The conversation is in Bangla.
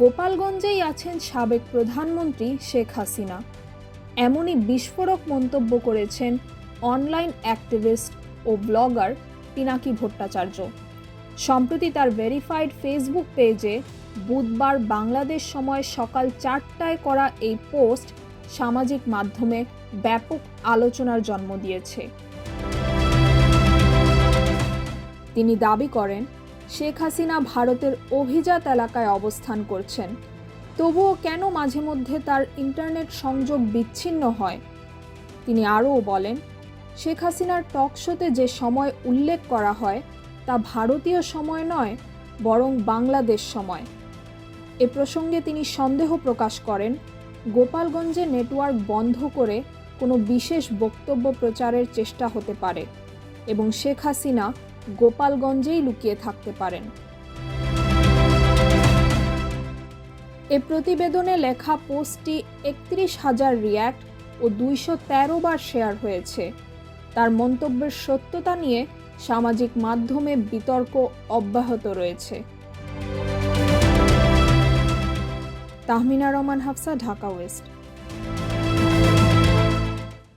গোপালগঞ্জেই আছেন সাবেক প্রধানমন্ত্রী শেখ হাসিনা। এমনই বিস্ফোরক মন্তব্য করেছেন অনলাইন অ্যাক্টিভিস্ট ও ব্লগার পিনাকি ভট্টাচার্য। সম্প্রতি তার ভেরিফাইড ফেসবুক পেজে বুধবার বাংলাদেশ সময় সকাল 4টায় করা এই পোস্ট সামাজিক মাধ্যমে ব্যাপক আলোচনার জন্ম দিয়েছে। তিনি দাবি করেন, শেখ হাসিনা ভারতের অভিজাত এলাকায় অবস্থান করছেন, তবুও কেন মাঝে মধ্যে তার ইন্টারনেট সংযোগ বিচ্ছিন্ন হয়। তিনি আরও বলেন, শেখ হাসিনার টক শোতে যে সময় উল্লেখ করা হয় তা ভারতীয় সময় নয়, বরং বাংলাদেশ সময়। এ প্রসঙ্গে তিনি সন্দেহ প্রকাশ করেন, গোপালগঞ্জে নেটওয়ার্ক বন্ধ করে কোনো বিশেষ বক্তব্য প্রচারের চেষ্টা হতে পারে এবং শেখ হাসিনা গোপালগঞ্জেই লুকিয়ে থাকতে পারেন। এ প্রতিবেদনে লেখা পোস্টটি 31,000 রিয়্যাক্ট ও 213 বার শেয়ার হয়েছে। তার মন্তব্যের সত্যতা নিয়ে সামাজিক মাধ্যমে বিতর্ক অব্যাহত রয়েছে। তাহমিনা রহমান হাফসা, ঢাকা ওয়েস্ট।